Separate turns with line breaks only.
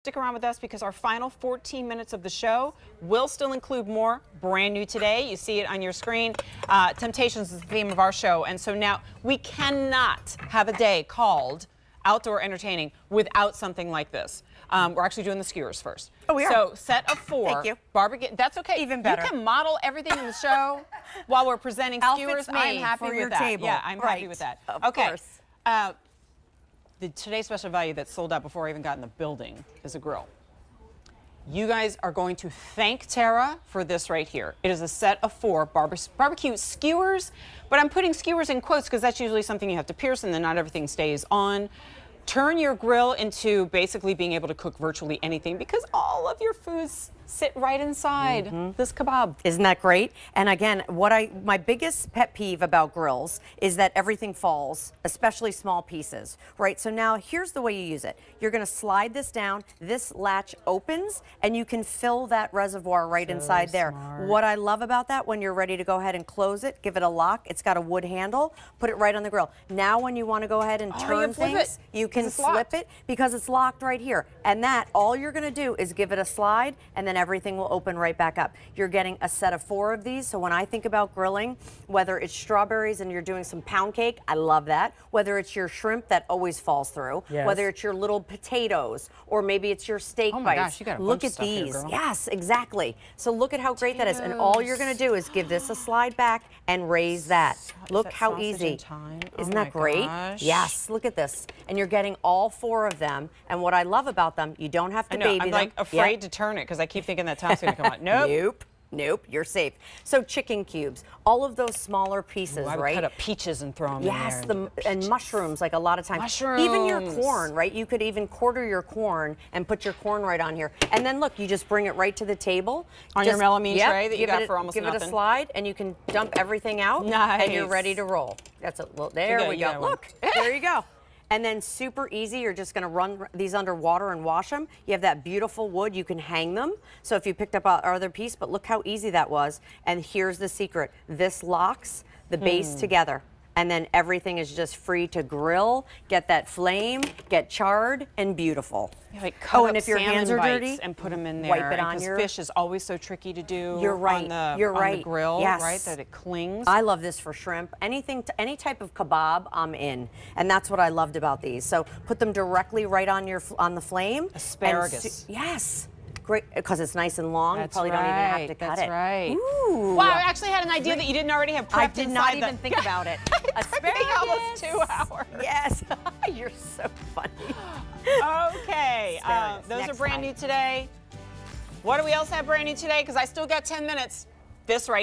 Stick around with us because our final 14 minutes of the show will still include more brand new today. You see it on your screen. Temptations is the theme of our show, and so now we cannot have a day called outdoor entertaining without something like this. We're actually doing the skewers first.
Oh, we are.
So set of 4.
Thank you.
Barbeque. That's okay.
Even better.
You can model everything in the show while we're presenting skewers. I'm happy
for
with
your
that.
table.
Yeah, I'm happy with that.
Of course.
The today's special value that sold out before I even got in the building is a grill. You guys are going to thank Tara for this right here. It is a set of 4 barbecue skewers, but I'm putting skewers in quotes because that's usually something you have to pierce and then not everything stays on. Turn your grill into basically being able to cook virtually anything because all of your foods sit right inside this kebab.
Isn't that great? And again, my biggest pet peeve about grills is that everything falls, especially small pieces, right? So now here's the way you use it. You're gonna slide this down, this latch opens, and you can fill that reservoir right inside there. What I love about that, when you're ready to go ahead and close it, give it a lock, it's got a wood handle, put it right on the grill. Now when you wanna go ahead and turn things, you can flip it because it's locked right here. And that, all you're gonna do is give it a slide, and then everything will open right back up. You're getting a set of 4 of these, so when I think about grilling, whether it's strawberries and you're doing some pound cake, I love that. Whether it's your shrimp that always falls through, whether it's your little potatoes, or maybe it's your steak bites.
Oh my gosh, you got a bunch of stuff here, girl.
Yes, exactly. So look at how great that is. And all you're gonna do is give this a slide back and raise that. Look how easy. Isn't that great? Yes, look at this. And you're getting all 4 of them. And what I love about them, you don't have to baby them.
I'm like afraid to turn it because I keep thinking that top's gonna come out. Nope.
Nope, you're safe. So chicken cubes, all of those smaller pieces,
I would
right?
cut up peaches and throw them in there.
Yes, and mushrooms, like a lot of times.
Mushrooms.
Even your corn, right? You could even quarter your corn and put your corn right on here. And then look, you just bring it right to the table.
On your melamine tray that you got for almost nothing.
Give it a slide, and you can dump everything out.
Nice.
And you're ready to roll. That's it. Well, there we go. Look, there you go. And then super easy, you're just gonna run these under water and wash them. You have that beautiful wood, you can hang them. So if you picked up our other piece, but look how easy that was. And here's the secret. This locks the base together. And then everything is just free to grill, get that flame, get charred, and beautiful.
Yeah, like cut
and if your hands are dirty,
and put them in there.
Wipe it on your
fish is always so tricky to do.
You're right.
On the grill, right? That it clings.
I love this for shrimp. Any type of kebab, I'm in, and that's what I loved about these. So put them directly right on the flame.
Asparagus.
Yes. Great, because it's nice and long. You probably don't even have to cut it.
That's right.
Ooh.
Wow, I actually had an idea that you didn't already have prepped.
I did not even think about it. Asparagus.
Almost 2 hours.
Yes. You're so funny.
Okay. Those are brand new today. What do we else have brand new today? Because I still got 10 minutes. This right